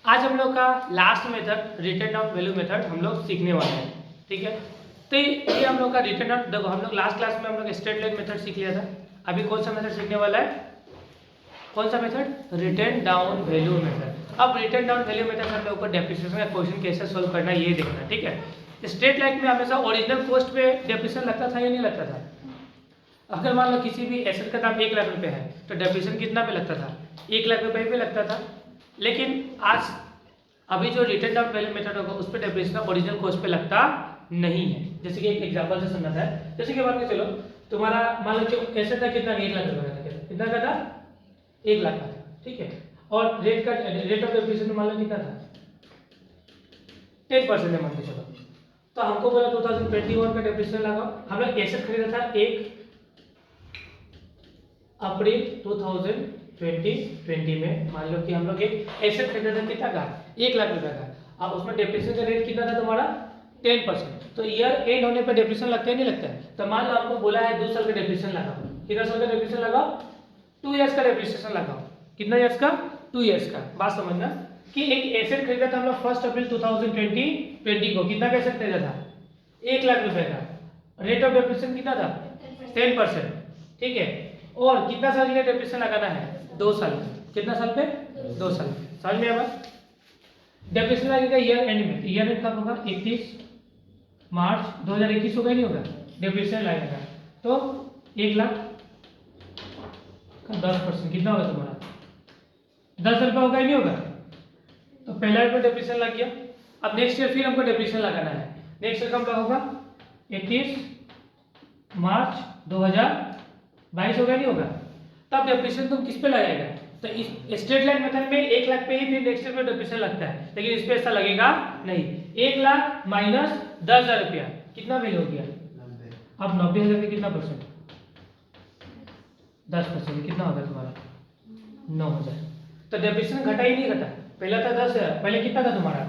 आज हम लोग का last method return down value method हम लोग सीखने वाले हैं। ठीक है, तो ये हम लोग का रिटर्न डाउन, देखो हम लोग लास्ट क्लास में हम लोग स्ट्रेट लाइन मेथड सीख लिया था। अभी कौन सा मेथड सीखने वाला है? कौन सा method? Return down value method. अब रिटर्न डाउन वैल्यू मेथड हम लोग को डेप्रिसिएशन का क्वेश्चन कैसे सोल्व करना है ये देखना है। ठीक है, स्ट्रेट लाइन में हमेशा ओरिजिनल कॉस्ट पे डेप्रिसिएशन लगता था या नहीं लगता था? अगर मान लो किसी भी एसेट का दाम 1 लाख रुपए है तो डेप्रिसिएशन कितना पे लगता था? 1 लाख रुपए पे लगता था। लेकिन आज अभी जो रिटर्न डाउन वैल्यू मेथड होगा उस पर डेप्रिसिएशन ओरिजिनल कॉस्ट पे लगता नहीं है। जैसे कि एक एग्जांपल से समझना है, जैसे कि मान के चलो तुम्हारा मान लो एसेट था कितना? 1 लाख रुपए का था। कितना का था? 1 लाख का था। ठीक है, और रेट ऑफ डेप्रिसिएशन मान लो कितना था? 10% है मान के चलो। तो हमको बोला 2021 का डेप्रिसिएशन लगाओ। हम लोग एसेट खरीदा था 1 अप्रैल 2020 में। मान लो कि हम लोग एक एसेट खरीदा था कितना का? 1 लाख रुपए का। अब उसमें डेप्रिसिएशन का रेट कितना था तुम्हारा? 10%। तो ईयर एंड होने पर डेप्रिसिएशन लगता है नहीं लगता है? तो मान लो आपको बोला है 2 साल का डेप्रिसिएशन लगाओ। कितना साल का डेप्रिसिएशन लगाओ? 2 इयर्स का डेप्रिसिएशन लगाओ। कितना इयर्स का? 2 इयर्स का। बात समझना कि एक एसेट खरीदा था हम लोग 1 अप्रैल 2020 को। कितना का एसेट खरीदा था? 1 लाख रुपए का। रेट ऑफ डेप्रिसिएशन कितना था? 10%। ठीक है, और कितना साल के डेप्रिसिएशन लगाना है? 2 साल का। कितना साल पे? 2 साल पे। समझ में आया? डेप्रिसिएशन लगेगा ईयर एंड में। ईयर एंड कब होगा? 31 मार्च 2021 होगा नहीं होगा? डेप्रिसिएशन लगेगा तो 1 लाख का 10% कितना होगा तुम्हारा? 10 रुपये होगा ही नहीं होगा? तो पहला ईयर पर डेप्रिसिएशन लग गया। अब नेक्स्ट ईयर फिर हमको डेप्रिसिएशन लगाना है। नेक्स्ट ईयर कब होगा? 31 मार्च 2022 होगा नहीं होगा? तब डेप्रिसिएशन तुम किस पे लगाएगा? तो इस स्ट्रेट लाइन मेथड में 1 लाख पे ही फिर नेक्स्ट ईयर पे डेप्रिसिएशन लगता है, लेकिन इस पे ऐसा लगेगा नहीं। 1 लाख माइनस 10,000 रुपया कितना वैल्यू हो गया? अब 90,000 के कितना परसेंट? 10% कितना होगा तुम्हारा? 9,000। तो डेप्रिसिएशन घटा ही नहीं घटा। पहला था 10,000, पहले कितना था तुम्हारा?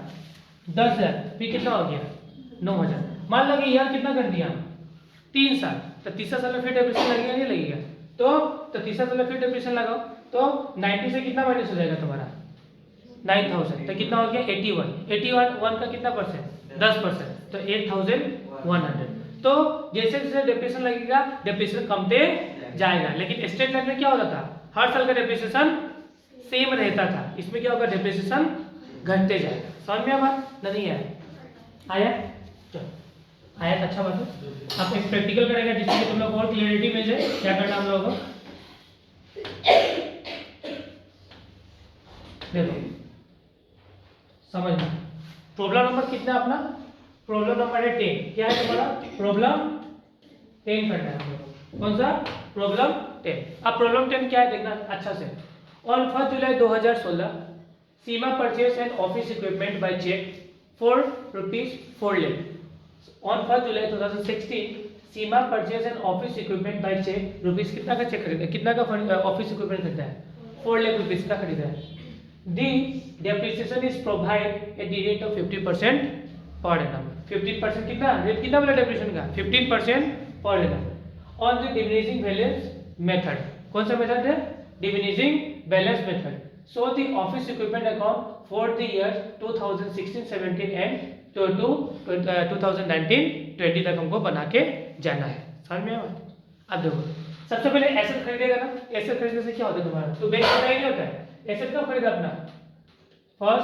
10,000, फिर कितना हो गया? 9,000। मान लो कि यार कितना कर दिया? 3 साल। तो तीसरा साल में फिर डेप्रिसिएशन लगेगा नहीं लगेगा? तो तीसरा साल में फिर डेप्रिसिएशन लगाओ तो 90 से कितना माइनस हो जाएगा तुम्हारा? 9,000। तो कितना हो गया? 81। 81 का कितना परसेंट? 10%। तो 8,100। तो जैसे जैसे डेप्रिसिएशन लगेगा डेप्रिसिएशन कमते जाएगा। लेकिन स्ट्रेट लाइन में क्या होता था? हर साल का डेप्रिसिएशन सेम रहता था। इसमें क्या होगा? डेप्रिसिएशन घटते जाएगा। समझ में आया? नहीं आया? आया? चलो आया तो अच्छा बात है। आप एक प्रैक्टिकल करेंगे जिससे कि तुम लोग और क्लियरिटी मिल जाए। क्या करना हम लोगों को? देखो समझना, प्रॉब्लम नंबर कितना अपना? प्रॉब्लम नंबर है 10। क्या है तुम्हारा? प्रॉब्लम 10 करना है हम लोग को। कौन सा? प्रॉब्लम 10। अब प्रॉब्लम 10 क्या है देखना अच्छा से। On 1 July 2016 Seema purchase and office equipment by cheque for ₹4 lakh. On 1 July 2016 Seema purchase and office equipment by cheque rupees कितना का चेक खरीदा? कितना का ऑफिस इक्विपमेंट खरीदा है? 4 लाख रुपीस का खरीदा है। The depreciation is provided at the rate of 50% per annum. 15% कितना रेट? कितना बोला डेप्रिसिएशन का? 15% per annum on the diminishing balance method. कौन सा मेथड है? diminishing balance method. So the office equipment account for the years 2016-17 and to 2019-20 तक हमको बना के जाना है। समझ में आया? अब देखो सबसे पहले एसेट खरीदेगा ना। एसेट खरीदने से क्या होता है तुम्हारा? तो बैंक खाता ही नहीं होता है। एसेट कब खरीदा अपना? 1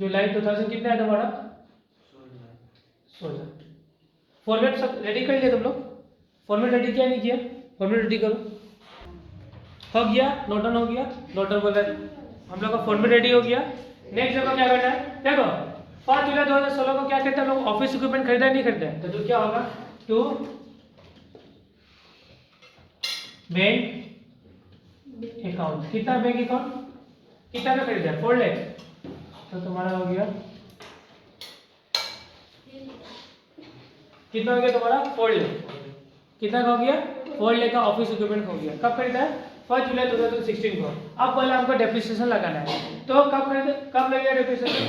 जुलाई 2000 कितना है तुम्हारा? 16। फॉर्मेट सब रेडी कर लिया तुम लोग? फॉर्मेट रेडी किया नहीं किया? फॉर्मेट रेडी करो। हो गया? नोट डाउन हो गया? नोट डाउन बोल रहे हम लोग का फॉर्मेट रेडी हो गया। नेक्स्ट जगह क्या करना है? देखो 5 जुलाई 2016 को क्या कहते हैं हम लोग? ऑफिस इक्विपमेंट खरीदा नहीं खरीदा है? तो क्या होगा? To bank account. कितना बैंक अकाउंट? कितना का खरीदा? 4 लाख। तो तुम्हारा हो गया कितना हो गया तुम्हारा? 4 लाख। कितना का हो गया? 4 लाख का ऑफिस इक्विपमेंट हो गया। कब खरीदा है? 1 जुलाई 2016 को। अब पहले हमको डेप्रिसिएशन लगाना है। तो कब खरीदे? कब लगेगा डेप्रिसिएशन?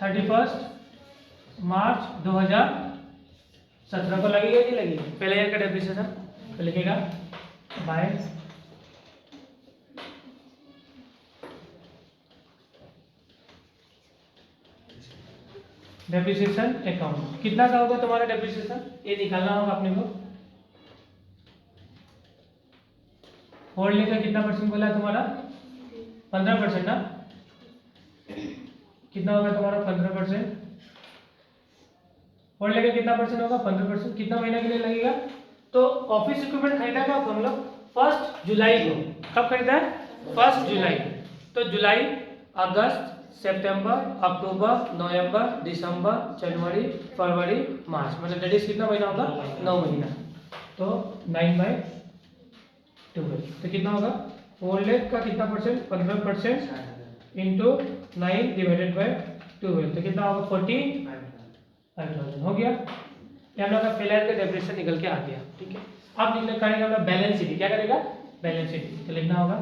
31 मार्च 2017 को लगेगा नहीं लगेगा? पहले ईयर का डेप्रिसिएशन तो लिखेगा बाय डेप्रिसिएशन अकाउंट कितना का होगा तुम्हारा डेप्रिसिएशन, ये निकालना होगा अपने को। होल्ड लेकर कितना परसेंट बोला है तुम्हारा, 15% ना, कितना होगा तुम्हारा 15%। होल्ड लेकर कितना परसेंट होगा 15%, कितना महीना के लिए लगेगा। तो ऑफिस इक्विपमेंट खरीदा कब हम लोग, 1 जुलाई को। कब खरीदा है, 1 जुलाई। तो जुलाई, अगस्त, सितंबर, अक्टूबर, नवंबर, दिसंबर, जनवरी, फरवरी, मार्च, मतलब दैट इज कितना महीना होगा, 9 महीना। तो 9/12 तो कितना होगा, होल्ड लेग का कितना परसेंट, 15% इंटू 9 डिवाइडेड बाय 12 तो कितना होगा 45,000 हो गया। ये हम लोग का फेलियर का डेप्रिसिएशन निकल के आ गया। ठीक है, अब निकल करेंगे हम लोग बैलेंस शीट। क्या करेगा, बैलेंस शीट। तो लिखना होगा,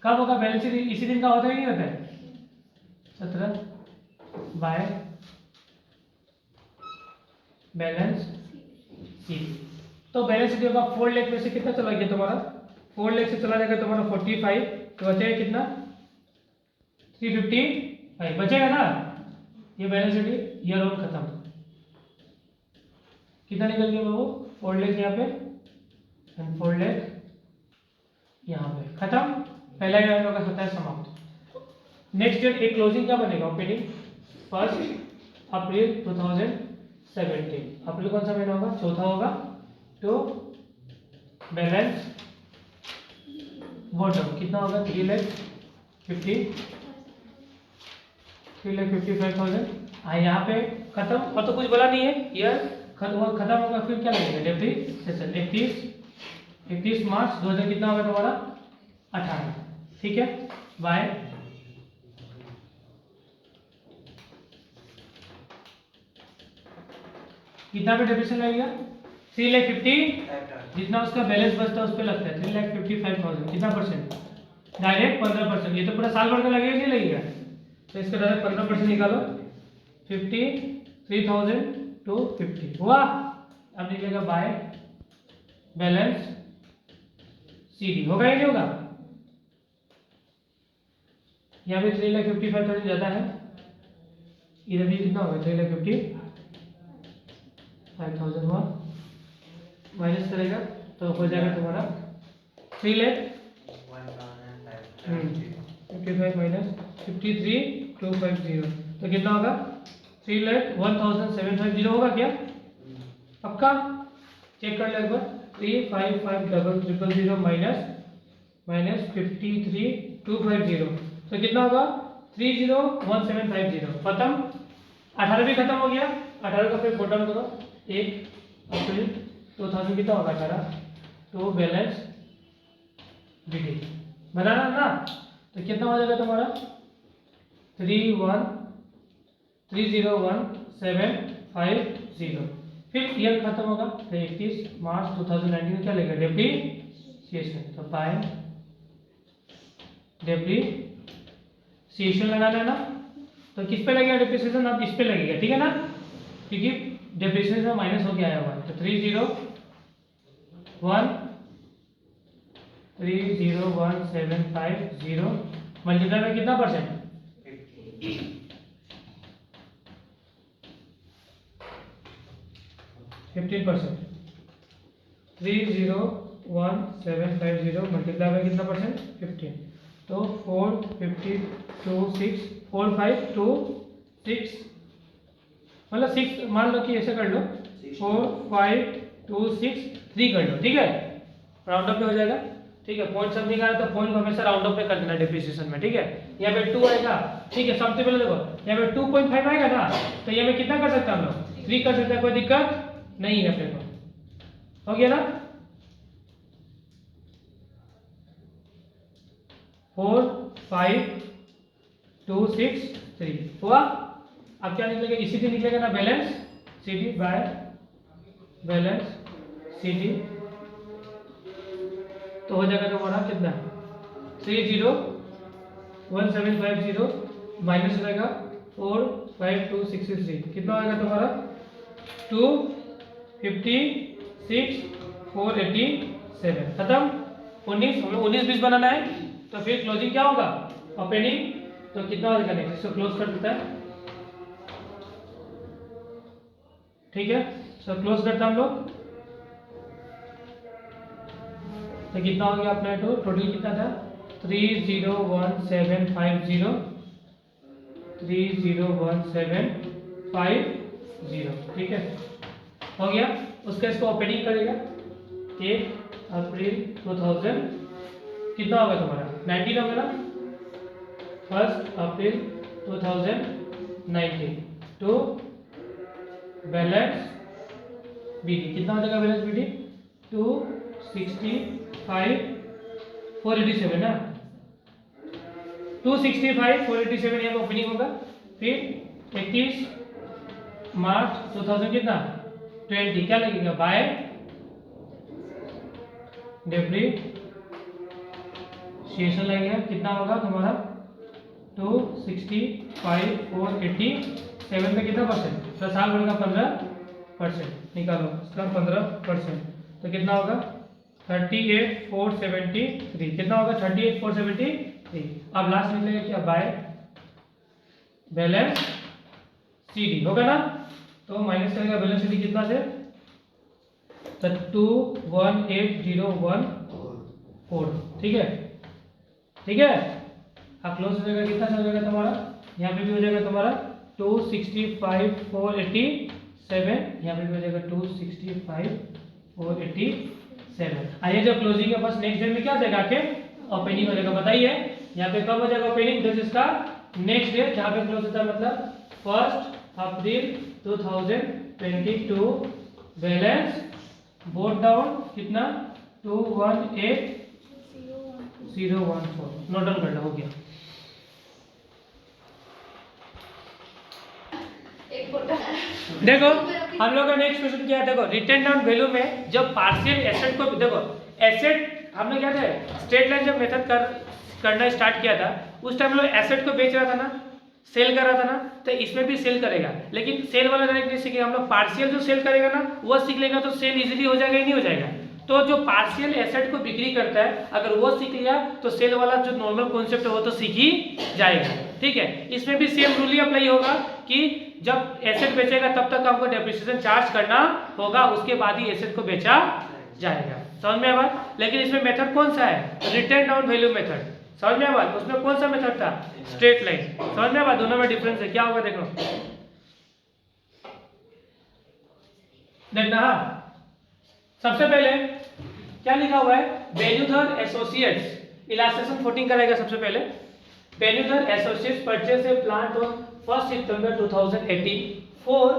कब होगा बैलेंस शीट, इसी दिन का होता है नहीं होता है, 17 बाय बैलेंस शीट। तो बैलेंस शीट होगा 4 लाख में से कितना चला गया तुम्हारा, 4 लाख से चला जाएगा तुम्हारा 45, तो बचेगा कितना 355 बचेगा ना। ये बैलेंस शीट ईयर ऑन खत्म, कितना निकल गया बाबू, 4 लाख यहाँ पे एंड 4 लाख यहाँ पे, खत्म। पहला ईयर हम लोग का होता है समाप्त। नेक्स्ट ईयर एक क्लोजिंग क्या बनेगा, ओपनिंग 1 अप्रैल 2017। अप्रैल कौन सा महीना होगा, चौथा होगा। तो बैलेंस बॉटम कितना होगा 3,55,000। यहाँ पे खत्म, और तो कुछ बोला नहीं है, ईयर खत्म होगा, फिर क्या लगेगा डेप्रिसिएशन 31 मार्च 2000 कितना होगा तुम्हारा 18। ठीक है, बाय कितना पे डेप्रिसिएशन लगेगा 3,50,000, जितना उसका बैलेंस बचता है उस पर लगता है 3,55,000। कितना परसेंट, डायरेक्ट 15%। ये तो पूरा साल भर का लगेगा नहीं लगेगा, तो इसका डायरेक्ट 15% निकालो, 53,250 हुआ। अब निकलेगा बाय बैलेंस सीडी, होगा या नहीं होगा। यहाँ पे 3,55,000 ज्यादा है, इधर भी कितना होगा 3,55,000 हुआ, माइनस करेगा तो हो जाएगा तुम्हारा 3,55,000 माइनस 53,250 तो कितना होगा 3,01,750 होगा क्या, पक्का चेक कर लो एक बार। 3,55,000 माइनस 53,250 तो कितना होगा 30,1750 खत्म। 18 भी खत्म हो गया, 18 का फिर बॉटम करो 1 अप्रैल 2000 कितना होगा 18। तो बैलेंस बीडी बनाना ना, तो कितना हो जाएगा तुम्हारा 3,01,750 फिर ईयर खत्म होगा 31 मार्च 2019 में क्या लेगा डेप्रिसिएशन। तो बाय डेप्रिसिएशन लगाना है ना, तो किस पे लगेगा डेप्रिसिएशन, अब इस पे लगेगा, ठीक है ना, क्योंकि डेप्रिसिएशन में माइनस होके आया हुआ है। तो 3,01,750 मल्टीप्लाई में कितना परसेंट 15%। 3,01,750 मल्टीप्लाई में कितना परसेंट 15, तो 4,5,2,6 मतलब 6 मान लो कि ऐसे कर लो 4,5,2,6,3 कर लो, ठीक है, राउंड अप में हो जाएगा। ठीक है, पॉइंट समथिंग आया तो पॉइंट को हमेशा राउंड अप में कर देना डेप्रिसिएशन में। ठीक है, यहाँ पे 2 आएगा, ठीक है, सबसे पहले देखो यहाँ पे 2.5 आएगा ना, तो यहाँ पे कितना कर सकते हैं हम लोग 3 कर सकते हैं, कोई दिक्कत नहीं है अपने को, हो गया ना। 4,5,2,6,3 हुआ। अब क्या निकलेगा, इसी से निकलेगा ना balance CD by balance CD, तो हो जाएगा तुम्हारा कितना 3,01,750 माइनस हो जाएगा 4,5,2,6,3 कितना आएगा तुम्हारा 2,56,487 खत्म। 19 बनाना है, तो फिर क्लोजिंग क्या होगा ओपनिंग, तो कितना हो जाएगा नेक्स्ट, इसको क्लोज कर देता है ठीक है, सो क्लोज करते हैं हम लोग। तो कितना हो गया अपना टोटल कितना था 301750 301750, ठीक है हो गया। उसके इसको ओपनिंग करेगा 1 अप्रैल 2000 कितना होगा तुम्हारा 19 होगा ना, 1 अप्रैल 2019 टू बैलेंस बीडी कितना हो जाएगा बैलेंस बीडी 265,487 ना, 265,487 यहाँ पे ओपनिंग होगा। फिर 31 मार्च 2000 कितना 20 क्या लगेगा बाय डेप्रिसिएशन लगेगा कितना होगा तुम्हारा 265,487 में कितना परसेंट तो साल भर का 15% निकालो इसका 15%, तो कितना होगा 38,473 कितना होगा 38,473। अब लास्ट निकलेगा क्या बाय बैलेंस सीडी होगा ना, तो माइनस करेगा बैलेंस सीडी कितना से 218014, ठीक है ठीक है। अब क्लोज हो जाएगा कितना हो जाएगा तुम्हारा यहाँ पे भी हो जाएगा तुम्हारा 265,487 यहाँ पे भी हो जाएगा 265,487। आइए जो क्लोजिंग है बस नेक्स्ट डे में क्या हो जाएगा आके ओपनिंग हो जाएगा बताइए यहाँ पे कब हो जाएगा ओपनिंग दिस इसका नेक्स्ट डे जहाँ पे क्लोज होता है मतलब 1 अप्रैल 2022 बैलेंस बोर्ड डाउन कितना 218014 नोट डाउन करना हो गया। देखो हम लोग का नेक्स्ट क्वेश्चन क्या है देखो रिटर्न डाउन वैल्यू में जब पार्शियल एसेट को देखो एसेट हमने क्या था स्ट्रेट लाइन जब मेथड करना स्टार्ट किया था उस टाइम लोग एसेट को बेच रहा था ना सेल कर रहा था ना, तो इसमें भी सेल करेगा लेकिन सेल वाला डायरेक्ट नहीं सीखेगा हम लोग पार्शियल जो सेल करेगा ना वो सीख लेगा तो सेल इजीली हो जाएगा ही नहीं हो जाएगा। तो जो पार्शियल एसेट को बिक्री करता है अगर वो सीख लिया तो सेल वाला जो नॉर्मल कॉन्सेप्ट है वो तो सीख ही जाएगा, ठीक है। इसमें भी सेम रूल ही अप्लाई होगा कि जब एसेट बेचेगा तब तक हमको डेप्रिसिएशन चार्ज करना होगा उसके बाद ही एसेट को बेचा जाएगा, समझ में आया। लेकिन इसमें मेथड कौन सा है रिटर्न डाउन वैल्यू मेथड, समझ में आया। उसमें कौन सा मेथड था स्ट्रेट लाइन, समझ में आया। दोनों में डिफरेंस है क्या होगा देखो देखना। सबसे पहले क्या लिखा हुआ है बेन्यूधर एसोसिएट्स इलास्ट्रेशन 14 करेगा सबसे पहले Benudhar associates purchase a plant on 1 सितंबर 2018 फॉर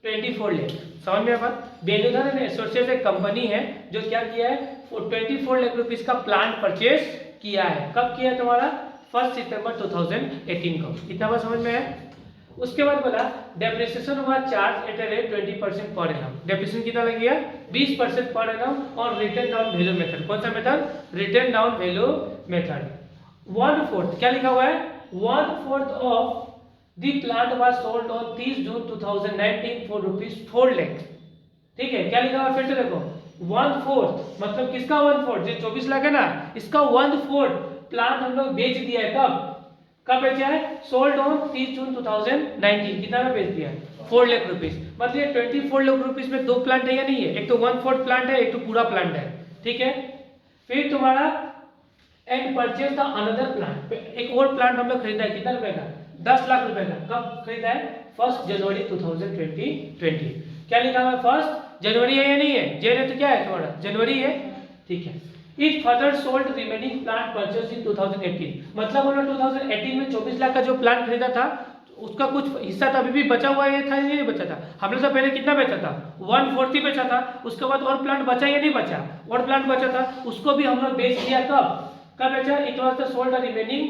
24 लाख, समझ में आया। बेन्यूधर एंड एसोसिएट्स एक कंपनी है जो क्या किया है 24 लाख रुपीस का प्लांट परचेज किया है। कब किया है तुम्हारा 1 सितंबर 2018 को, इतना बात समझ में है। उसके बाद बोला डेप्रिसिएशन हुआ charge at a rate 20% per annum, depreciation कितना लगेगा 20% पर एनम और रिटर्न डाउन वैल्यू मेथड, कौन सा method return down value method. 1/4 क्या लिखा हुआ है 1/4 of the plant was sold on 30 June 2019 for ₹4 lakh, ठीक है। क्या लिखा हुआ फिर से देखो 1/4 मतलब किसका 1/4 जो 24 लाख है ना इसका 1/4 प्लांट हम लोग बेच दिया है। कब बेचा है सोल्ड ऑन 30 जून 2019 कितना में बेच दिया है 4 लाख रुपीस, मतलब 24 लाख रुपीस में दो प्लांट है या नहीं है, एक तो 1/4 प्लांट है एक तो पूरा प्लांट है, ठीक है। फिर तुम्हारा and purchase the another plant, एक और प्लांट हम लोग खरीदा है कितना रुपए का 10 लाख रुपए का। कब खरीदा है 1 जनवरी 2020। क्या लिखा हुआ है 1 जनवरी है या नहीं है, जेन है तो क्या है तुम्हारा जनवरी है, ठीक है। It further sold remaining plant purchased in 2018, मतलब उन्होंने 2018 में 24 लाख का जो प्लांट खरीदा था उसका कुछ हिस्सा तो अभी भी बचा हुआ है था या नहीं बचा था। हमने तो पहले कितना बेचा था 1/4 बेचा था, उसके बाद और प्लांट बचा या नहीं बचा, और प्लांट बचा था उसको भी हम लोग बेच दिया। कब बेचा it was the sold the remaining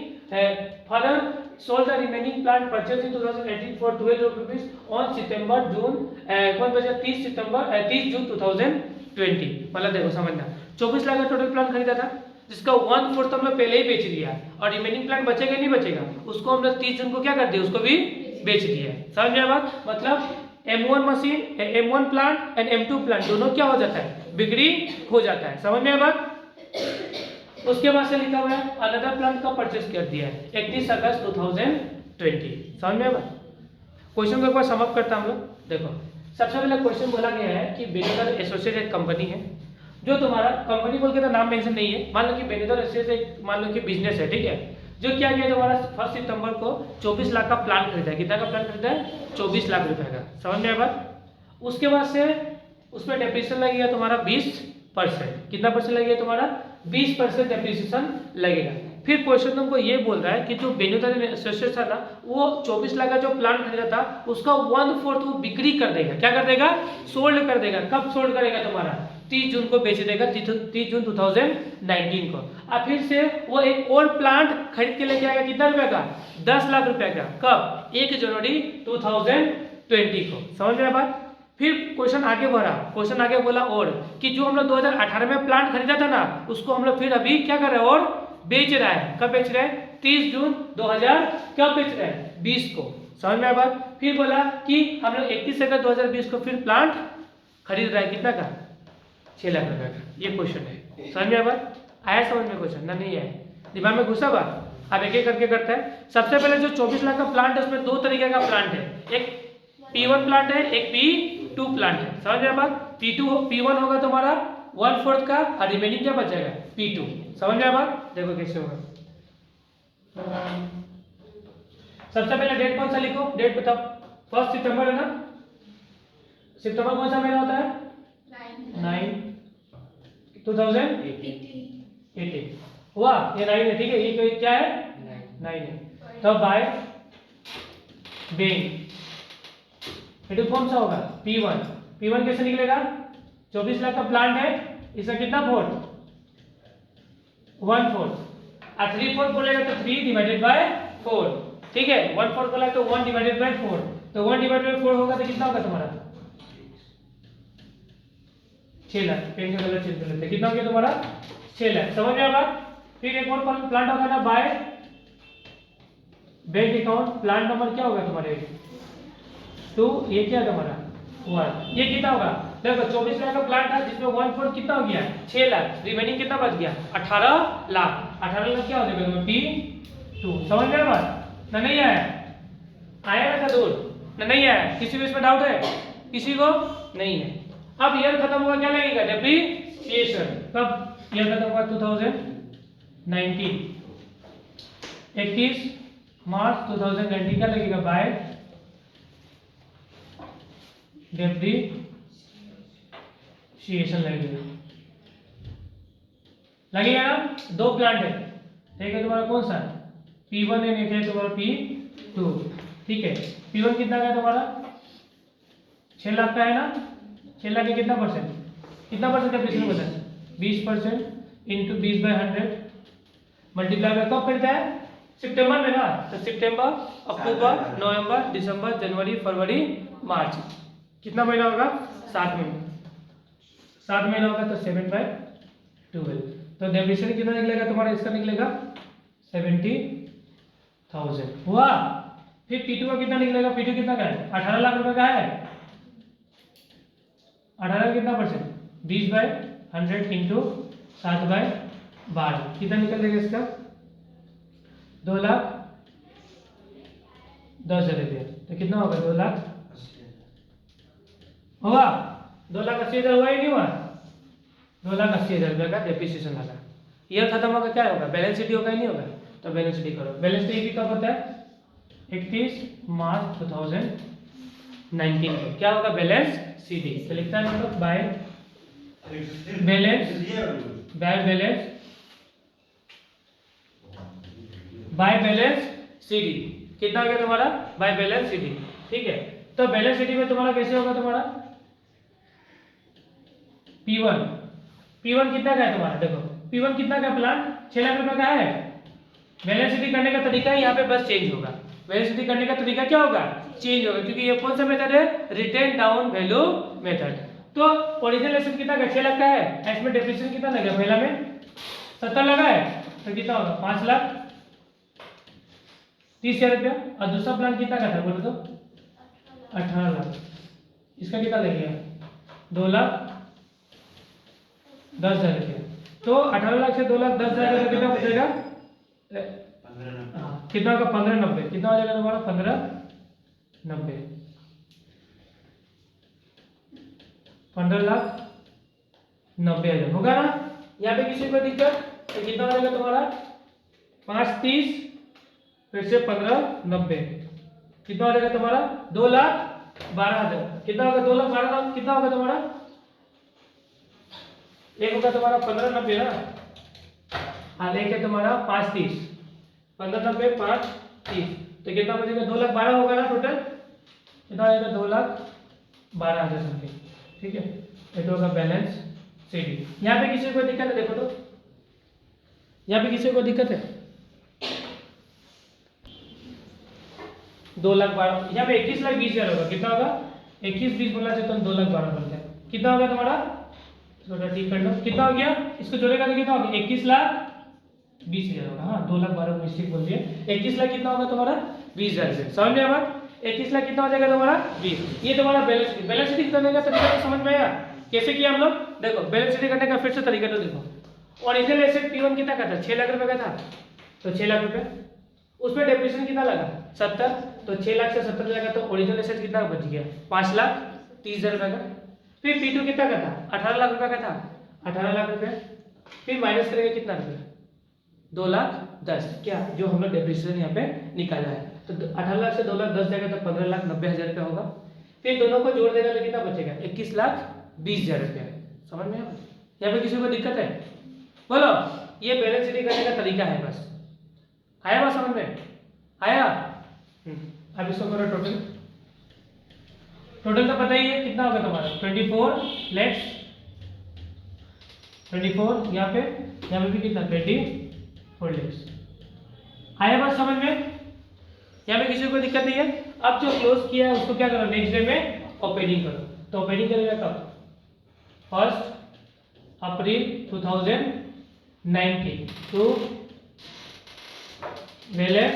further sold the remaining plant purchased in 2018 for 12 lakh rupees on September June कौन बचा 30 जून 2020। मतलब देखो समझना 24 लाख का टोटल प्लांट खरीदा था जिसका 1/4 तो हम लोग पहले ही बेच दिया और रिमेनिंग प्लांट बचेगा नहीं बचेगा उसको हम लोग 30 जून को क्या कर दिया उसको भी बेच दिया, समझ में बात। मतलब M1 machine M1 plant and M2 plant दोनों क्या हो जाता है बिक्री हो जाता है, समझ में बात। उसके बाद से लिखा हुआ है अनदर प्लांट का परचेस कर दिया है 31 अगस्त 2020, समझ में बात। क्वेश्चन को एक बार सम अप करता हम लोग देखो सबसे पहले क्वेश्चन बोला गया है कि बेनीदर एसोसिएट एक कंपनी है, जो तुम्हारा कंपनी बोल के तो नाम मेंशन नहीं है, मान लो कि बेनीदर एसोसिएट एक मान लो कि बिजनेस है, ठीक है, जो क्या किया तुम्हारा 1 सितंबर को 24 लाख का प्लान खरीदा है। कितना का प्लान खरीदा है? 24 लाख रुपए का। समझ में आया बात? उसके बाद से उसमें डेप्रिसिएशन लगेगा तुम्हारा 20%। कितना परसेंट लगेगा तुम्हारा? 20% डेप्रिसिएशन लगेगा। फिर क्वेश्चन तुमको ये बोल रहा है कि जो बेनीदर एसोसिएट था ना, वो 24 लाख का जो प्लान खरीदा था उसका 1/4 वो बिक्री कर देगा। क्या कर देगा? सोल्ड कर देगा। कब सोल्ड करेगा तुम्हारा? 30 जून को बेच देगा, 30 जून 2019 को। अब फिर से वो एक और प्लांट खरीद के लेके आएगा। कितना रुपए का? 10 लाख रुपए का। कब? 1 जनवरी 2020 को। समझ में आया बात? फिर क्वेश्चन आगे बढ़ा, क्वेश्चन आगे बोला और कि जो हम लोग 2018 में प्लांट खरीदा था ना, उसको हम लोग फिर अभी क्या कर रहे हैं और बेच रहा है। कब बेच रहे हैं? 30 जून 2000 कब बेच रहे हैं? 20 को। समझ में आया बात? फिर बोला कि हम लोग 31 अगस्त 2020 को फिर प्लांट खरीद रहा है। कितना का? 6 लाख रुपए का। ये क्वेश्चन है। समझ में आया बात? आया समझ में क्वेश्चन? ना नहीं आया? दिमाग में घुसा बात? अब एक एक करके करते हैं। सबसे पहले जो 24 लाख का प्लांट है उसमें 2 तरीके का प्लांट है, एक P1 प्लांट है, एक P2 प्लांट है। समझ में आया बात? P1 होगा तुम्हारा 1/4 का और रिमेनिंग क्या बचेगा? P2। समझ में आया बात? देखो कैसे होगा। सबसे पहले डेट कौन सा लिखो? डेट बताओ। 1 सितंबर है ना? सितंबर कौन सा महीना होता है? 9 2018 हुआ। ये 9 है, ठीक है। ये क्या है? 9 है। तब बाय बैंक P2 कौन सा होगा? P1 कैसे निकलेगा? 24 लाख का प्लांट है, इसका कितना 4? 1/4 और 3/4 बोलेगा तो 3 डिवाइडेड बाय 4, ठीक है। 1/4 बोला तो 1 डिवाइडेड बाय 4, तो 1 डिवाइडेड बाय 4 होगा तो कितना होगा तुम्हारा? 6 लाख। पेन का कलर चेंज कर लेते हैं। कितना हो गया तुम्हारा? 6 लाख। समझ में आया बात? फिर एक और प्लांट होगा ना by bank account. Plant number क्या होगा तुम्हारे? 2। ये क्या है तुम्हारा? 1। ये कितना होगा? देखो 24 लाख का प्लांट था जिसमें 1/4 कितना हो गया? 6 लाख। रिमेनिंग कितना बच गया? 18 लाख। 18 लाख क्या हो जाएगा तुम्हें? P2। समझ में आया बात? ना नहीं आया? आया ना दूर? ना नहीं आया? किसी को इसमें डाउट है? किसी को नहीं है? अब ईयर खत्म हुआ, क्या लगेगा? डेप्रिसिएशन। कब ईयर खत्म हुआ? 2019। 31 मार्च 2019 क्या लगेगा? बाय डेप्रिसिएशन लगेगा ना? 2 प्लांट है, ठीक है। तुम्हारा कौन सा? P1 है, नहीं है तुम्हारा P2, ठीक है। P1 कितना का है तुम्हारा? 6 लाख का है ना? 6 लाख के कितना परसेंट? कितना परसेंट डेप्रिसिएशन होता है? 20% इंटू 20/100 मल्टीप्लाई बाय कब करता है? सितंबर में ना, तो सितंबर, अक्टूबर, नवंबर, दिसंबर, जनवरी, फरवरी, मार्च। कितना महीना होगा? 7 महीना। 7 महीना होगा तो 7/12। तो डेप्रिसिएशन कितना निकलेगा तुम्हारा? इसका निकलेगा 70,000 हुआ। फिर P2 का कितना निकलेगा? P2 कितना का है? 18 लाख रुपए का है। 18 कितना परसेंट? 20/100 इंटू 7/12 कितना निकल जाएगा इसका? 2,10,000 रुपया। तो कितना होगा? 2,00,000 होगा। 2,80,000 हुआ ही नहीं हुआ? 2,80,000 रुपये का डेप्रिसिएशन लगा। ईयर खत्म होगा, क्या होगा? बैलेंस शीट होगा ही नहीं होगा? तो बैलेंस शीट करो। बैलेंस शीट कब होता है? 31 मार्च 2019 को क्या होगा? Balance sheet. तो लिखता है हम लोग बाय बैलेंस शीट। कितना हो गया तुम्हारा? बाय बैलेंस शीट, ठीक है। तो बैलेंस शीट में तुम्हारा कैसे होगा? तुम्हारा P1 कितना का है तुम्हारा? देखो P1 कितना का प्लान? 6 लाख रुपए का है। बैलेंस शीट करने का तरीका यहाँ पे बस चेंज होगा। बैलेंस शीट करने का तरीका क्या होगा? चेंज होगा, क्योंकि ये कौन सा मेथड है? Written down value method. तो ओरिजिनल एसेट कितना का? 6 लाख का है। इसमें डेप्रिसिएशन कितना लगा? पहला में 70 लगा है, तो कितना होगा? 5,30,000 रुपया। और दूसरा प्लान कितना का था बोलो तो? 18 लाख। इसका कितना लगेगा? 2,10,000 रुपया। तो 18 लाख से 2,10,000 रुपया कितना बचेगा? कितना होगा? 1590। कितना हो जाएगा तुम्हारा? 1590। 15,90,000 होगा ना। यहाँ पे किसी को दिक्कत तो कितना हो जाएगा तुम्हारा 5,30 फिर से 15,90 कितना हो जाएगा तुम्हारा 2,12,000 कितना होगा 2,12,000 कितना होगा तुम्हारा एक होगा तुम्हारा 15,90 ना और एक है तुम्हारा 5,30 15,90 5,30 तो कितना बचेगा 2,12,000 होगा ना टोटल कितना आएगा 2,12,000 समथिंग ठीक है। ये तो होगा बैलेंस शीट। यहाँ पे किसी को दिक्कत है देखो तो यहाँ पे किसी को दिक्कत है 2,12,000 यहाँ पे 21,20,000 होगा कितना होगा 21,20 बोलना चाहिए तो 2,12,000 बोलते हैं कितना होगा तुम्हारा थोड़ा ठीक कर लो कितना हो गया इसको जोड़ेगा तो कितना होगा 21,20,000 होगा। हाँ 2,12,000 मिस्टेक बोल दिया 21 लाख कितना होगा तुम्हारा 20,000 से समझ में आया 21 लाख कितना हो जाएगा तुम्हारा 20 ये तुम्हारा बैलेंस शीट करने का तरीका तो समझ में आया कैसे किया हम लोग देखो बैलेंस शीट करने का फिर से तरीका तो देखो ओरिजिनल एसेट P1 कितना का था 6 लाख रुपए का था तो 6 लाख रुपए उसमें डेप्रिसिएशन कितना लगा 70 तो 6 लाख से 70 लगा तो ओरिजिनल एसेट कितना बच गया 5,30,000 रुपए का। फिर P2 कितना का था 18 लाख रुपए का था 18 लाख रुपए फिर माइनस करेंगे कितना रुपए 2,10,000 क्या जो हम लोग डेप्रिसिएशन यहाँ पे निकाला है तो 18 लाख से 2,10,000 जाएगा तो 15,90,000 रुपया होगा। फिर दोनों को जोड़ देगा तो कितना बचेगा 21,20,000 रुपया समझ में आया। यहाँ पे किसी को दिक्कत है बोलो ये बैलेंस शीट करने का तरीका है बस आया बात समझ में आया। अब इसको करो टोटल तो पता ही है कितना होगा तुम्हारा 24 लेट्स 24 यहाँ पे भी कितना 24 लेट्स आया बात समझ में। यहाँ पे किसी को दिक्कत नहीं है। अब जो क्लोज किया है उसको क्या करो नेक्स्ट डे में ओपनिंग करो तो ओपनिंग करेगा कब 1 अप्रैल 2019 टू बैलेंस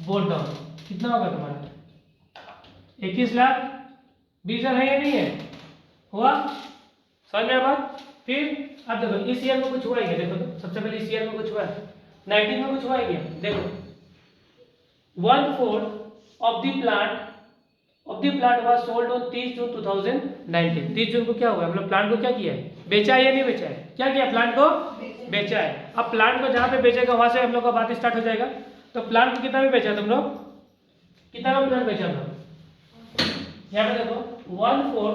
बोर्ड डाउन कितना होगा तुम्हारा 21,20,000 है या नहीं है हुआ समझ में बात। फिर अब देखो इस ईयर में कुछ हुआ है क्या देखो तो सबसे पहले इस ईयर में कुछ हुआ है 19 में कुछ हुआ है क्या देखो 1/4 of the plant was sold on 30 जून 2019 30 जून को क्या हुआ मतलब प्लांट को क्या किया है बेचा है या नहीं बेचा है क्या किया प्लांट को बेचा है। अब प्लांट को जहां पे बेचेगा वहां से हम लोग का बात स्टार्ट हो जाएगा तो प्लांट को कितना में बेचा तुम लोग कितना में प्लांट बेचा हम लोग यहाँ पे देखो 1/4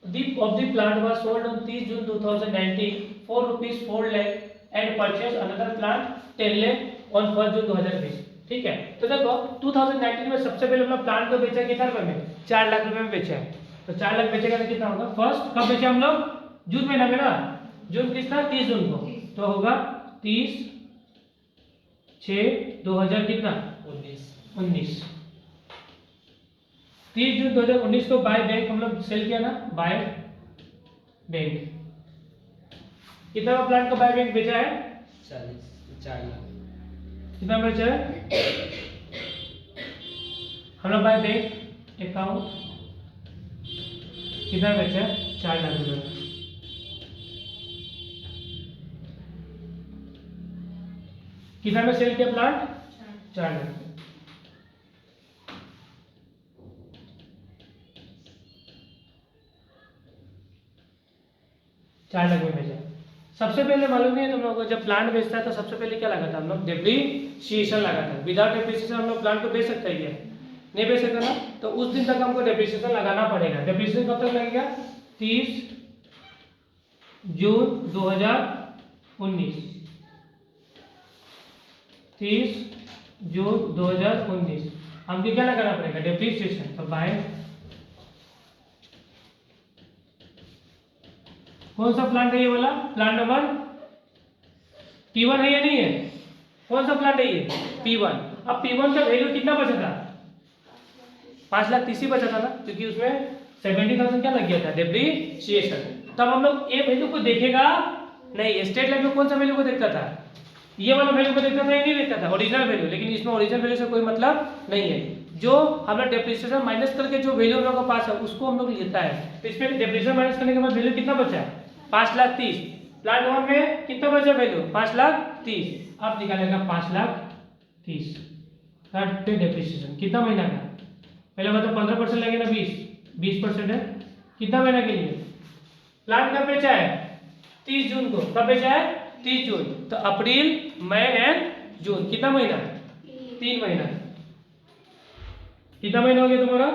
of the plant was sold on 30 June 2019 for rupees 4 lakh and purchased another plant 10 lakh on 1 June 2020 ठीक है। तो देखो 2019 में सबसे पहले हम लोग प्लांट को बेचा कितना रुपए में 4 लाख रुपए में बेचा है तो 4 लाख बेचेगा तो कितना होगा फर्स्ट कब बेचे हम लोग जून महीना में ना जून कितना 30 जून को तो होगा 30/6/2000 कितना 19 30 जून 2019 को बाय बैंक हम लोग सेल किया ना बाय बैंक कितना प्लांट का बाय बैंक बेचा है 4 लाख कितना बेचा है हम लोग बाय बैंक अकाउंट कितना बेचा है 4 लाख रुपए कितना में सेल किया प्लांट 4 लाख 4 लाख में बेचा। सबसे पहले मालूम नहीं है तुम लोगों को जब प्लांट बेचता है तो सबसे पहले क्या लगा था हम लोग डेप्रिसिएशन लगा था विदाउट डेप्रिसिएशन हम लोग प्लांट को बेच सकते हैं क्या नहीं बेच सकते ना तो उस दिन तक हमको डेप्रिसिएशन लगाना पड़ेगा। डेप्रिसिएशन कब तक लगेगा 30 जून 2019 30 जून 2019 हमको क्या लगाना पड़ेगा डेप्रिसिएशन तो बाय कौन सा प्लांट है ये वाला प्लांट नंबर P1 है या नहीं है कौन सा प्लांट है ये P1। अब P1 का वैल्यू कितना बचा था 5,30,000 बचा था ना क्योंकि उसमें 70,000 क्या लग गया था डेप्रिसिएशन। तब हम लोग ये वैल्यू को देखेगा नहीं स्टेट लाइन में कौन सा वैल्यू को देखता था ये वाला वैल्यू को देखता था या नहीं देखता था ओरिजिनल वैल्यू। लेकिन इसमें ओरिजिनल वैल्यू से कोई मतलब नहीं है जो हम लोग डेप्रिसिएशन माइनस करके जो वैल्यू हम लोग के पास है उसको हम लोग लेता है तो इसमें डेप्रिसिएशन माइनस करने के बाद वैल्यू कितना बचा है 5,30,000 प्लांट 1 में कितना बचा वैल्यू 5,30,000 अब निकालेगा 5,30,000 थर्ड डेप्रिसिएशन कितना महीना का पहले मतलब 15% लगेगा 20% है कितना महीना के लिए प्लांट कब बेचा है? 30 जून को। कब बेचा है? 30 जून। तो अप्रैल, मई एंड जून, कितना महीना? 3 महीना। कितना महीना हो गया तुम्हारा?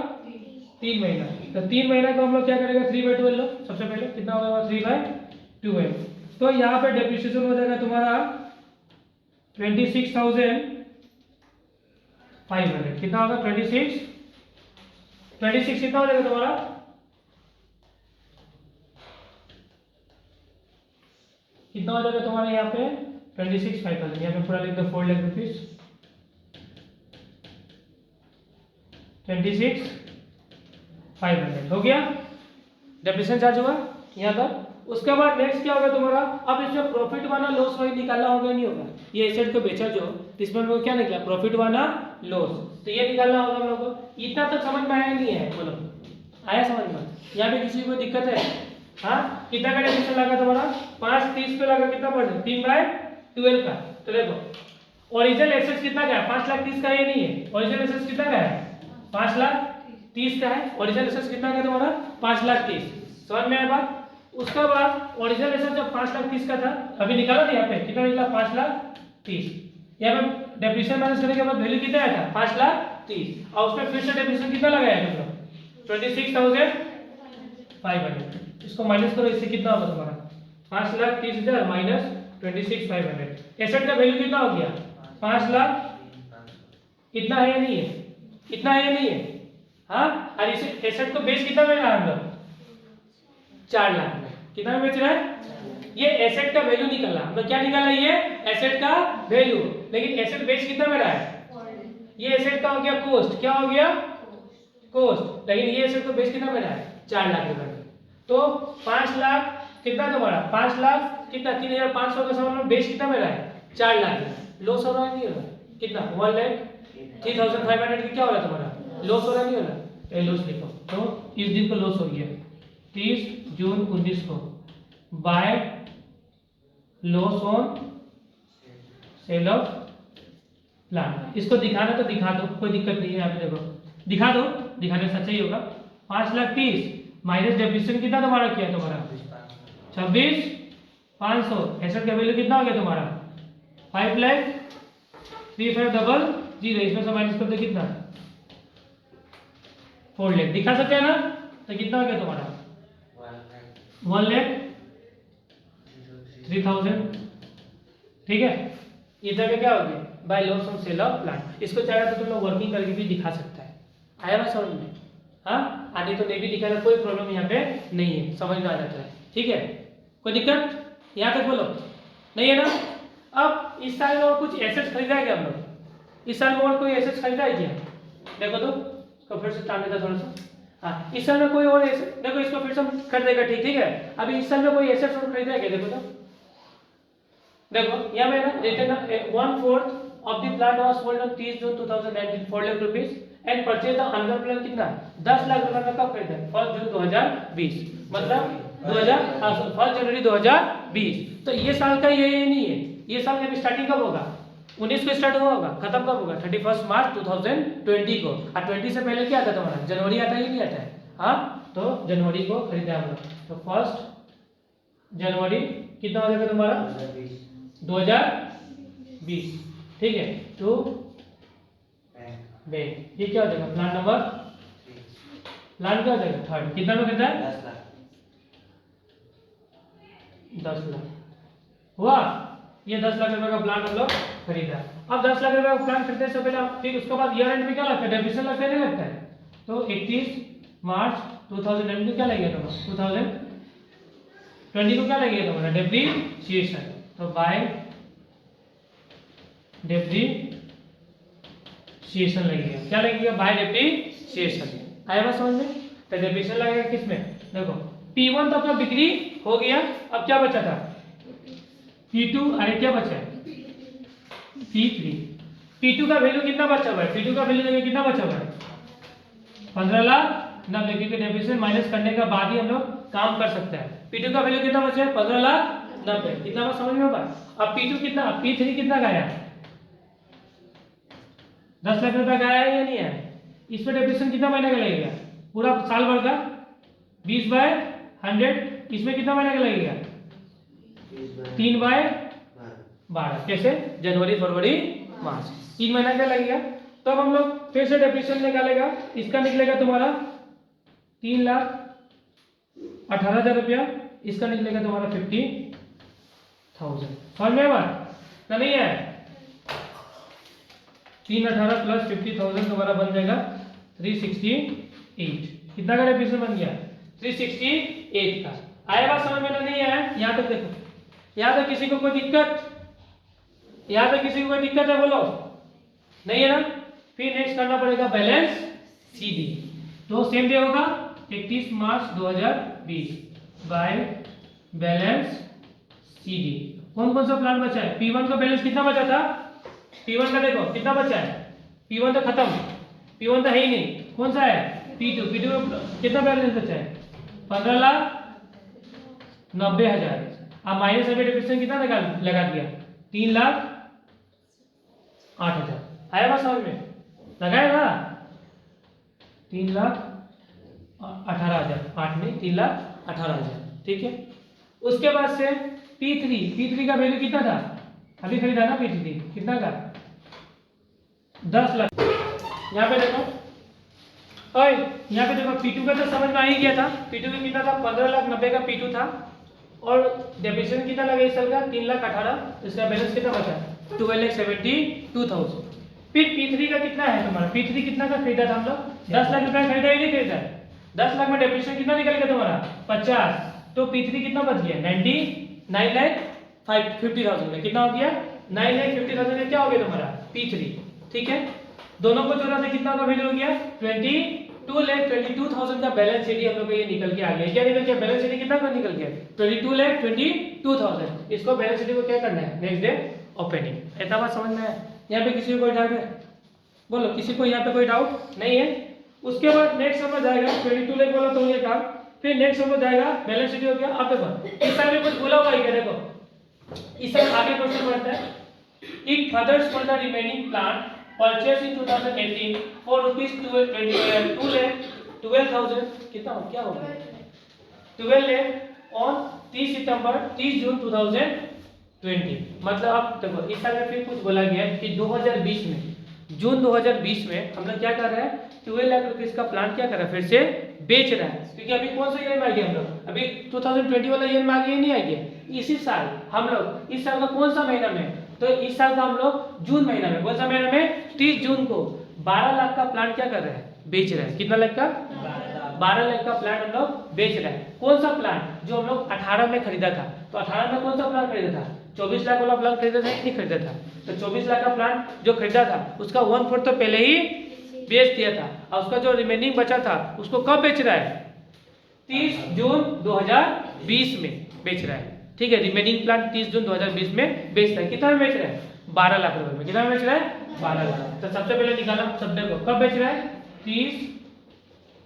3 महीना। तो 3 महीना को हम लोग क्या करेंगे? 3/12 लो सबसे पहले। कितना होगा? 3/12। तो यहाँ पे डेप्रिसिएशन हो जाएगा तुम्हारा 26,500। कितना होगा? 26 कितना हो जाएगा तुम्हारा? कितना हो जाएगा तुम्हारा यहाँ पे? 26,500। यहाँ पे पूरा लिख दो 4 लाख रुपीज। 26,500 हो गया। डेप्रिसिएशन चार्ज हुआ यहाँ तक। उसके बाद नेक्स्ट क्या होगा तुम्हारा? अब इसमें प्रॉफिट वाला लॉस वही निकालना होगा, नहीं होगा? ये एसेट को बेचा जो, इसमें हम लोग क्या निकला? प्रॉफिट वाला लॉस। तो ये निकालना होगा हम लोग को। इतना तक समझ में आया नहीं है? बोलो, आया समझ में? यहाँ पे किसी को दिक्कत है? हाँ, कितना का डेप्रिसिएशन लगा तुम्हारा? 530 पे लगा। कितना परसेंट? 3/12 का। तो देखो ओरिजिनल एसेट्स कितना का है? 5,30,000 का। ये नहीं है ओरिजिनल एसेट्स कितना का है? 5,30,000 का है। ओरिजिनल एसेट्स कितना का तुम्हारा? 5,30,000। समझ में आया बात? उसके बाद ओरिजिनल एसेट जब 5,30,000 का था, अभी निकाला ना यहाँ पे, कितना निकला? 5,30,000। यहाँ पे डेप्रिसिएशन माइनस करने के बाद वैल्यू कितना आया था? 5,30,000। और उसमें फिर से डेप्रिसिएशन कितना लगाया तुम लोग? 26,500। इसको माइनस करो, इससे कितना होगा तुम्हारा? 5,30,000 माइनस 26,500। एसेट का वैल्यू कितना हो गया? 5 लाख। इतना है या नहीं है? इतना है या नहीं है? हाँ। और इस एसेट को बेच कितना में रहा हम लोग? 4 लाख में। कितना में बेच रहा है? ये एसेट का वैल्यू निकला। तो क्या निकाला? ये एसेट का वैल्यू। लेकिन एसेट बेच कितना में रहा है? ये एसेट का हो गया कॉस्ट। क्या हो गया? कॉस्ट। लेकिन ये एसेट को बेच कितना में रहा है? 4 लाख रुपए में। तो 5 लाख कितना तुम्हारा? 5 लाख कितना? 3,500 का सामान में बेच कितना में रहा है? 4 लाख। लॉस हो रहा है नहीं हो रहा? कितना? 1,03,500 की क्या हो रहा है तुम्हारा? लॉस हो रहा नहीं हो रहा? ये लॉस लिखो। तो इस दिन को लॉस हो गया 30 जून 19 को by loss on sale of plant. इसको दिखाना तो दिखा दो, कोई दिक्कत नहीं है। यहाँ पे देखो, दिखा दो, दिखाने से अच्छा ही होगा। 5,30,000 माइनस डेप्रिसिएशन कितना तुम्हारा किया? तुम्हारा 26,500। एसेट का वैल्यू कितना हो गया तुम्हारा? 5,35,000। इसमें से माइनस कर दो, कितना? 4 लाख। दिखा सकते हैं ना? तो कितना हो गया तुम्हारा? 1,03,000। ठीक है। इधर पे क्या हो गया? By loss on sale of plant. इसको चाहे तो तुम लोग वर्किंग करके भी दिखा सकता है। आया बात समझ में? हाँ, आने तो नहीं भी दिखाना, कोई प्रॉब्लम यहाँ पे नहीं है, समझ में आ जाता है। ठीक है, कोई दिक्कत? यहाँ तक बोलो, नहीं है ना? अब इस साल में और कुछ एसेट्स खरीदा है क्या हम लोग? इस साल में और कोई एसेट्स खरीदा है क्या? देखो तो फिर से टालने का थोड़ा सा। हाँ, इस साल में कोई और एसेट, देखो इसको फिर से कर देगा। ठीक है। अभी इस साल में कोई एसेट्स और खरीदा है क्या? देखो तो, देखो यहाँ पे ना return 1/4 of the plant was sold on 30 June 2019 4 lakh rupees and purchase the another plant. कितना? 10 लाख रुपए में कब खरीदा? 1 जून 2020। मतलब 1 जनवरी 2020। तो ये साल का ये नहीं है। ये साल का स्टार्टिंग कब होगा? 19 को स्टार्ट हुआ होगा, खत्म कब होगा? 31 मार्च 2020 को। और 20 से पहले क्या आता तुम्हारा? जनवरी आता है कि नहीं आता है? हाँ, तो जनवरी को खरीदा हम लोग। तो 1 जनवरी कितना हो जाएगा तुम्हारा? 2020। ठीक है। तो बैंक, ये क्या हो जाएगा? प्लान नंबर, प्लान क्या हो जाएगा? 3rd। कितना में खरीदा है? 10 लाख हुआ। ये 10 लाख रुपए का प्लान हम लोग खरीदा। अब 10 लाख रुपए का प्लान खरीदने से पहले फिर उसके बाद ईयर एंड में क्या लगता है? डेप्रिसिएशन लगता है नहीं लगता है? तो 31 मार्च 2019 को क्या लगेगा तुम्हारा? 2020 को क्या लगेगा तुम्हारा? डेप्रिसिएशन। तो बाय डेप्रिसिएशन लगेगा। क्या लगेगा? Bye depreciation. आया बात समझ में? तो डेप्रिसिएशन लगेगा किसमें? देखो P1 तो अपना बिक्री हो गया। अब क्या बचा था? P2। अरे क्या बचा है? P3। P2 का वैल्यू कितना बचा हुआ है? P2 का वैल्यू देखिए कितना बचा हुआ है? 15,90,000। क्योंकि डेप्रिसिएशन माइनस करने के बाद ही हम लोग काम कर सकते हैं। P2 का वैल्यू कितना बचा है? 15,90,000। कितना बात समझ में होगा? अब P2 कितना? P3 कितना का आया? 10 लाख रुपए का आया या नहीं आया? इसमें डेप्रिसिएशन कितना महीने का लगेगा? पूरा साल भर का 20/100 इसमें कितना महीना का लगेगा? 3/12। कैसे? जनवरी फरवरी मार्च 3 महीना का लगेगा। तो अब हम लोग फिर से डेप्रिसिएशन निकालेगा। इसका निकलेगा तुम्हारा 3,18,000 रुपया, इसका निकलेगा तुम्हारा 50,000। समझ में बात ना? नहीं है? 318 प्लस 50,000 तुम्हारा बन जाएगा 368। कितना का डेप्रिसिएशन बन गया? 368 का। आया बात समझ में? नहीं आया? यहाँ तक देखो, यहाँ तक किसी को कोई दिक्कत? यहाँ तक किसी को कोई दिक्कत है? बोलो। नहीं है ना? फिर नेक्स्ट करना पड़ेगा बैलेंस सीडी। तो सेम डे होगा 31 मार्च 2020 बाय बैलेंस सीडी। कौन कौन सा प्लान बचा है? P1 का बैलेंस कितना बचा था? P1 का देखो कितना बचा है? P1 तो खत्म, P1 तो है ही नहीं। कौन सा है? P2 में कितना बैलेंस बचा है? 15,90,000। अब माइनस अभी डिप्रेशन कितना लगा दिया? 3,08,000। आया बात समझ में? लगाया ना? 3,18,000। 8 नहीं, 3,18,000। ठीक है। उसके बाद से P3 का वैल्यू कितना था? अभी खरीदा ना P3 कितना का? 10 लाख। यहाँ पे देखो, और यहाँ पे देखो P2 का तो समझ में आ ही गया था। P2 का कितना था? 15,90,000 का P2 था। और डेप्रिसिएशन कितना लगा इस साल का? 3,18,000। इसका बैलेंस कितना बचा? 12,72,000। फिर P3 का कितना है तुम्हारा? P3 कितना का खरीदा था हम लोग? 10 लाख रुपया खरीदा ही नहीं खरीदा है? 10 लाख में डेप्रिसिएशन कितना निकल गया तुम्हारा? 50। तो P3 कितना बच गया? 9,50,000 में कितना हो गया? 9,50,000 में क्या हो गया तुम्हारा? P3। ठीक है। दोनों को जोड़ा तो कितना का वैल्यू हो गया? 22,22,000 का बैलेंस शीट हम लोग को ये निकल के आ गया। क्या निकल गया? बैलेंस शीट कितना का निकल गया? 22,22,000। इसको बैलेंस शीट को क्या करना है? Next day opening. इतना बात समझ में आया? यहाँ पे किसी को कोई डाउट है? बोलो, किसी को यहाँ पे कोई डाउट नहीं है? उसके बाद नेक्स्ट समझ जाएगा 22 लाख बोला तो ये काम। फिर नेक्स्ट समझ जाएगा बैलेंस शीट हो गया। अब देखो इस साल में कुछ बोला हुआ है क्या? देखो इस साल आगे क्वेश्चन बढ़ता है। It furthers for the remaining plan purchase in 2018 for ₹12,000 कितना हो क्या हो गया? 12 लाख ऑन 30 सितंबर 30 जून 2020। मतलब अब देखो इस साल में फिर कुछ बोला गया है कि 2020 में जून 2020 में हम लोग क्या कर रहे हैं? 12 लाख रुपीस का प्लान क्या कर रहा है? फिर से बेच रहा है। क्योंकि अभी कौन सा ईयर में आ गया हम लोग? अभी 2020 वाला ईयर में आ गया नहीं आ गया? इसी साल हम लोग इस साल का कौन सा महीना में? तो इस साल का हम लोग जून महीना में, कौन सा महीना में? 30 जून को 12 लाख का प्लान क्या कर रहे हैं? बेच रहे हैं। कितना लाख का? 12 लाख का प्लान हम लोग बेच रहे हैं। कौन सा प्लान? जो हम लोग 18 में खरीदा था। तो 18 में कौन सा प्लान खरीदा था? 24 लाख वाला प्लान खरीदा था? नहीं खरीदा था। तो 24 लाख का प्लान जो खरीदा था उसका 1/4 तो पहले ही बेच दिया था। और उसका जो रिमेनिंग बचा था उसको कब बेच रहा है? 30 जून 2020 में बेच रहा है। ठीक है। रिमेनिंग प्लान 30 जून 2020 में बेच रहा है। कितना में बेच रहा है? 12 लाख रुपए में। कितना में बेच रहा है? 12 लाख। तो सबसे पहले निकाला सब देखो कब बेच रहा है? 30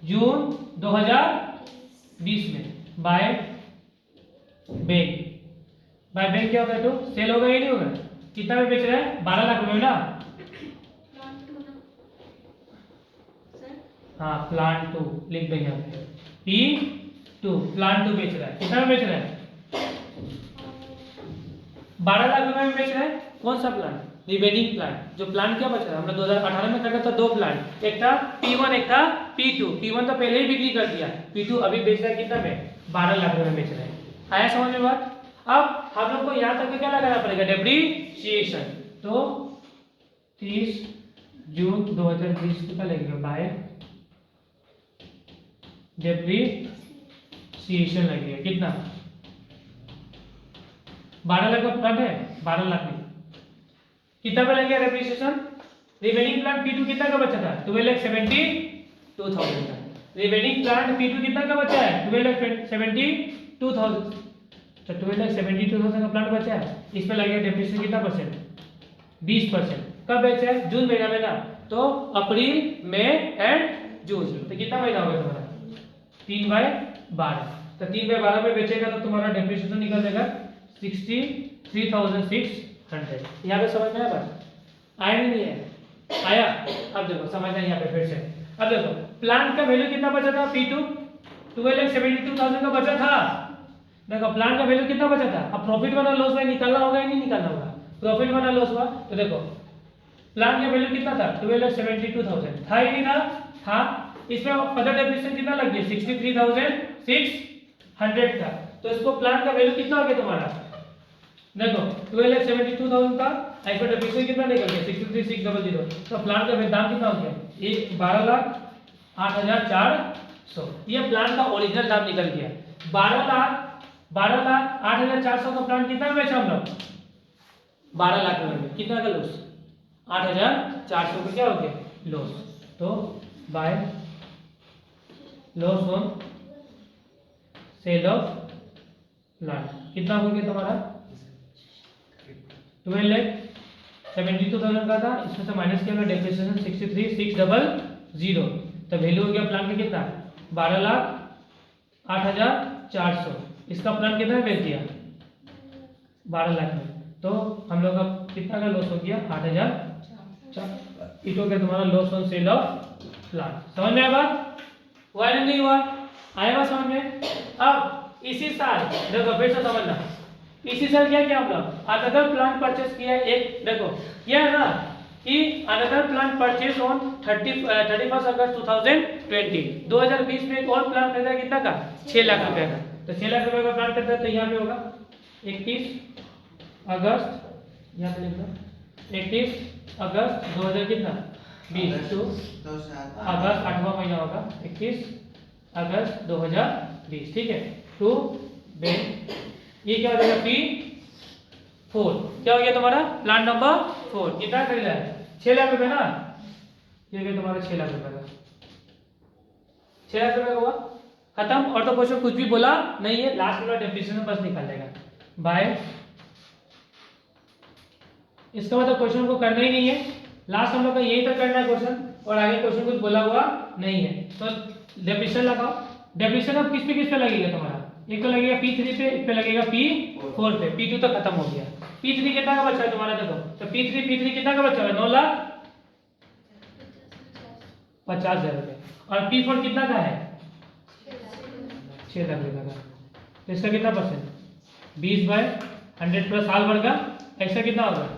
जून 2020 में बाय बैंक। बाय बैंक क्या होगा? तो सेल होगा या नहीं होगा? कितना में बेच रहा है? 12 लाख रुपए में ना? हाँ प्लान 2 लिख देंगे यहाँ पे P2 प्लान 2 बेच रहा है। कितना में बेच रहा है? 12 लाख रुपए में बेच रहा है। कौन सा प्लान? Remaining plan. जो प्लान क्या बच रहा है? हमने 2018 में खरीदा था 2 प्लान, एक था P1 एक था P2। P1 तो पहले ही बिक्री कर दिया, P2 अभी बेच रहा है कितना में? 12 लाख रुपए में बेच रहा है। आया समझ में बात? अब हम लोग को यहाँ तक क्या लगाना पड़ेगा? डेप्रिसिएशन। तो 30 जून 2020 का लगेगा बाय डेप्रिसिएशन लगेगा। कितना? 12 लाख का प्लान है? 12 लाख में कितना पे लगेगा डेप्रिसिएशन? रिमेनिंग प्लान P2 कितना का बचा था? 12,72,000 का। रिमेनिंग प्लान P2 कितना का बचा है? 12,72,000। तो 12,72,000 का प्लान बचा है। इस पे लगेगा डेप्रिसिएशन कितना परसेंट? 20%। कब बेचा है? जून महीना में ना? तो अप्रैल मई एंड जून। तो कितना महीना होगा तुम्हारा? 3/12। तो 3/12 में बेचेगा तो तुम्हारा डेप्रिसिएशन निकल जाएगा 63,600। यहाँ पे समझ में आया बात? आया नहीं है? आया? अब देखो समझना यहाँ पे फिर से। अब देखो प्लान का वैल्यू कितना बचा था? P2 12,72,000 का बचा था। देखो प्लांट का वैल्यू कितना बचा था, अब प्रॉफिट वाला लॉस में निकालना होगा या नहीं निकालना होगा, प्रॉफिट वाला लॉस हुआ तो देखो प्लांट का वैल्यू कितना था 12,72,000 था ही नहीं था, इसमें अदर डेप्रिसिएशन कितना लग गया 63,600 था, तो इसको प्लांट का वैल्यू कितना हो गया तुम्हारा, देखो 12,72,000 था, इसमें डेप्रिसिएशन कितना निकल गया 63,600, तो प्लांट का दाम कितना हो गया 12,08,400, ये प्लांट का ओरिजिनल दाम निकल गया। 12,08,400 का प्लांट कितना में बेचा हम लोग 12 लाख रुपए में, कितना का लॉस 8,400 का क्या हो गया लॉस, तो by loss on sale of plant कितना हो गया तुम्हारा 12,72,000 का था, इसमें से माइनस किया डेप्रिसिएशन 63,600, तो वैल्यू हो गया प्लांट का कितना 12,08,400, इसका प्लांट कितना में बेच दिया 12 लाख में, तो हम लोग का कितना का लॉस हो गया 8,000, इट हो गया तुम्हारा loss on sale of plant. समझ में आया बात, हुआ या नहीं हुआ, आएगा समझ में। अब इसी साल देखो फिर से समझना, इसी साल क्या किया हम लोग अनदर प्लांट परचेस किया, एक देखो ये है ना कि अनदर प्लांट परचेस ऑन 31 अगस्त 2020 में एक और प्लांट खरीदा कितना का 6 लाख रुपए का, तो 6 लाख रुपए का प्लांट खरीदा, तो यहाँ पे होगा 21 अगस्त, यहाँ पे लिख दो 21 अगस्त 2000 कितना 20 टू अगस्त 8वां महीना होगा 21 अगस्त 2020, ठीक है, टू बे ये क्या हो जाएगा P4, क्या हो गया तुम्हारा प्लांट नंबर 4, कितना खरीदा है 6 लाख रुपए ना, ये हो गया तुम्हारा 6 लाख रुपए का, 6 लाख रुपए का हुआ खत्म, और तो क्वेश्चन कुछ भी बोला नहीं है, लास्ट वाला डेफिनेशन बस निकाल देगा बाय, इसका मतलब क्वेश्चन को करना ही नहीं है, लास्ट हम लोग का यही तक करना है क्वेश्चन, और आगे क्वेश्चन कुछ बोला हुआ नहीं है, तो डेफिनेशन लगाओ, डेफिनेशन अब किस पे लगेगा तुम्हारा, एक तो लगेगा P3 पे, एक पे लगेगा P4 पे, P2 तो खत्म हो गया, P3 कितना का बचा है तुम्हारा देखो, तो P3 कितना का बचा है 9,50,000 रुपए, और P4 कितना का है 6 लाख रुपए का, तो इसका कितना परसेंट 20/100 प्लस साल भर का, ऐसा कितना होगा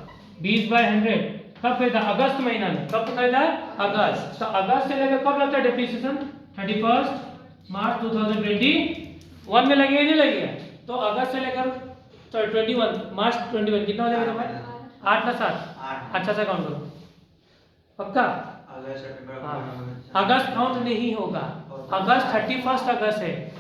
20/100, कब खरीदा अगस्त महीना में, कब खरीदा अगस्त, तो अगस्त से लेकर कब लगता है डेप्रिसिएशन 31 मार्च 2021 में लगेगा नहीं लगेगा, तो अगस्त से लेकर तो 21 मार्च 21 कितना हो जाएगा तुम्हारा 8 ना 7, अच्छा से काउंट करो पक्का, अगस्त काउंट नहीं होगा, अगस्त 31 अगस्त है,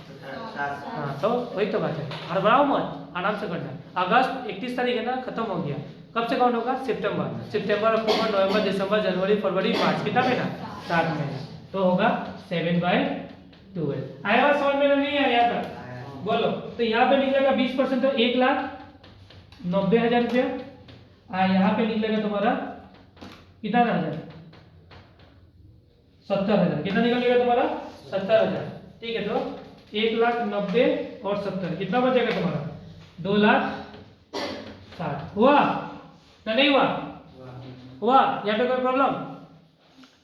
हाँ तो वही तो बात है, हड़बड़ाओ मत, आराम से करना, अगस्त 31 तारीख है ना खत्म हो गया, कब से काउंट होगा सितंबर अक्टूबर नवंबर दिसंबर जनवरी फरवरी मार्च, कितना महीना 7 महीना, तो होगा 7/12, आया समझ में नहीं आया यहाँ तक बोलो, तो यहाँ पे निकलेगा 20% तो 1,90,000 रुपया, यहाँ पे निकलेगा तुम्हारा कितना हजार 70,000, कितना निकलेगा तुम्हारा 70,000, ठीक है, तो 1,90,000 और 70 कितना बचेगा तुम्हारा 2,60,000, हुआ ना नहीं हुआ, हुआ यहाँ पे कोई प्रॉब्लम,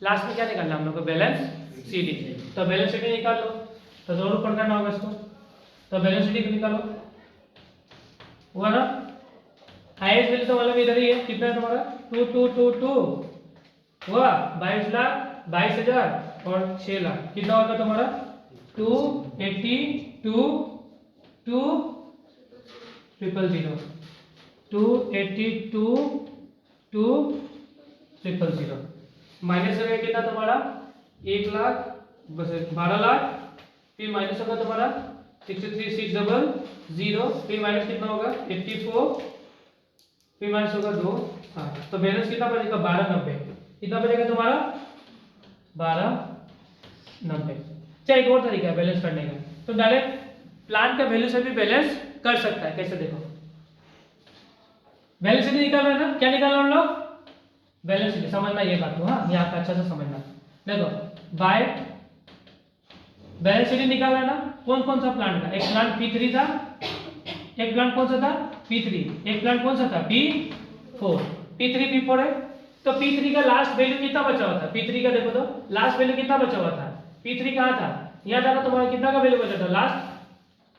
लास्ट में क्या निकालना हम लोग को बैलेंस शीट, तो बैलेंस शीट निकाल लो, तो जरूर ऊपर करना होगा इसको, तो बैलेंस शीट निकालो, हुआ ना, हाईएस्ट वैल्यू तो मतलब इधर ही है, कितना है तुम्हारा 2,222 हुआ, 22,22,000 और 6 लाख, कितना होगा तुम्हारा 282,200 माइनस हो गया कितना तुम्हारा 1,12,00,000, फिर माइनस होगा तुम्हारा 63,600, फिर माइनस कितना होगा 84, फिर माइनस होगा 2, तो बैलेंस कितना बचेगा 12,90, कितना बचेगा तुम्हारा 12,90। अच्छा एक और तरीका है बैलेंस करने का, तो डायरेक्ट प्लांट का वैल्यू से भी बैलेंस कर सकता है, कैसे देखो, बैलेंस शीट निकाल रहे हैं ना, क्या निकाल रहे हैं हम लोग बैलेंस शीट, समझना ये बात को, हाँ यहाँ पे अच्छा से समझना, देखो बाय बैलेंस शीट निकाल रहे हैं ना, कौन कौन सा प्लांट का, एक प्लांट P3 था, एक प्लांट कौन सा था P3, एक प्लांट कौन सा था P4, P3 P4 है, तो P3 का लास्ट वैल्यू कितना बचा हुआ था, P3 का देखो तो लास्ट वैल्यू कितना बचा हुआ था, P3 कहाँ था, यहाँ था, तुम्हारा कितना का वैल्यू बचा था लास्ट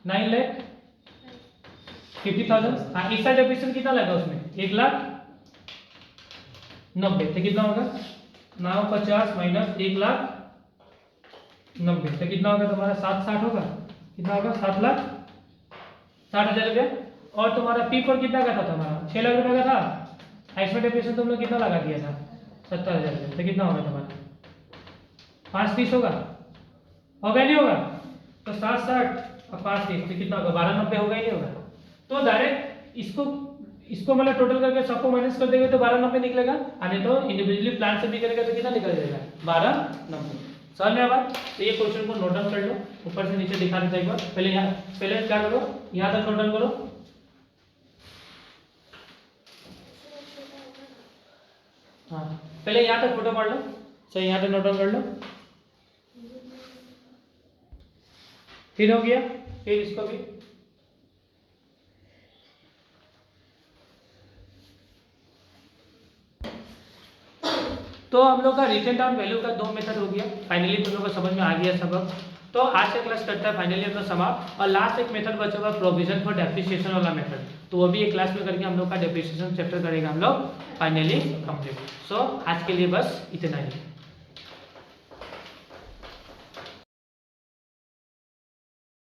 9 लाख 50,000। हाँ, इसका डेप्रिसिएशन कितना लगा उसमें 1,90,000, तो कितना होगा 950 माइनस 1,90,000, तो कितना होगा तुम्हारा 760 होगा, कितना होगा 7,60,000 रुपया। और तुम्हारा P4 कितना का था तुम्हारा 6 लाख रुपए का था, इसमें डेप्रिसिएशन तुम लोग कितना लगा दिया था 70,000 रुपये, तो कितना होगा तुम्हारा 530 होगा नहीं होगा, तो 760 और 530 तो कितना होगा 1290 होगा ही नहीं होगा। तो डायरेक्ट इसको मतलब टोटल करके सबको माइनस कर देंगे तो 1290 निकलेगा, नहीं तो इंडिविजुअली प्लान से भी करेगा तो कितना निकल जाएगा 1290। समझ में बात। तो ये क्वेश्चन को नोट डाउन कर लो, ऊपर से नीचे दिखा देता एक बार। पहले क्या करो, यहाँ तक नोट डाउन करो। हाँ, पहले यहाँ तक फोटो पढ़ लो, चलिए यहाँ तक नोट डाउन कर लो, फिर हो गया, फिर इसको भी तो हम लोग का रिटन डाउन वैल्यू का 2 मेथड हो गया। फाइनली तुम लोग को समझ में आ गया सबक। तो आज का क्लास करता है फाइनली अपना समाप्त, और लास्ट एक मेथड बचा हुआ प्रोविजन फॉर डेप्रिसिएशन वाला मेथड, तो वो भी एक क्लास में करके हम लोग का डेप्रिसिएशन चैप्टर करेगा हम लोग फाइनली कंप्लीट। सो आज के लिए बस इतना ही।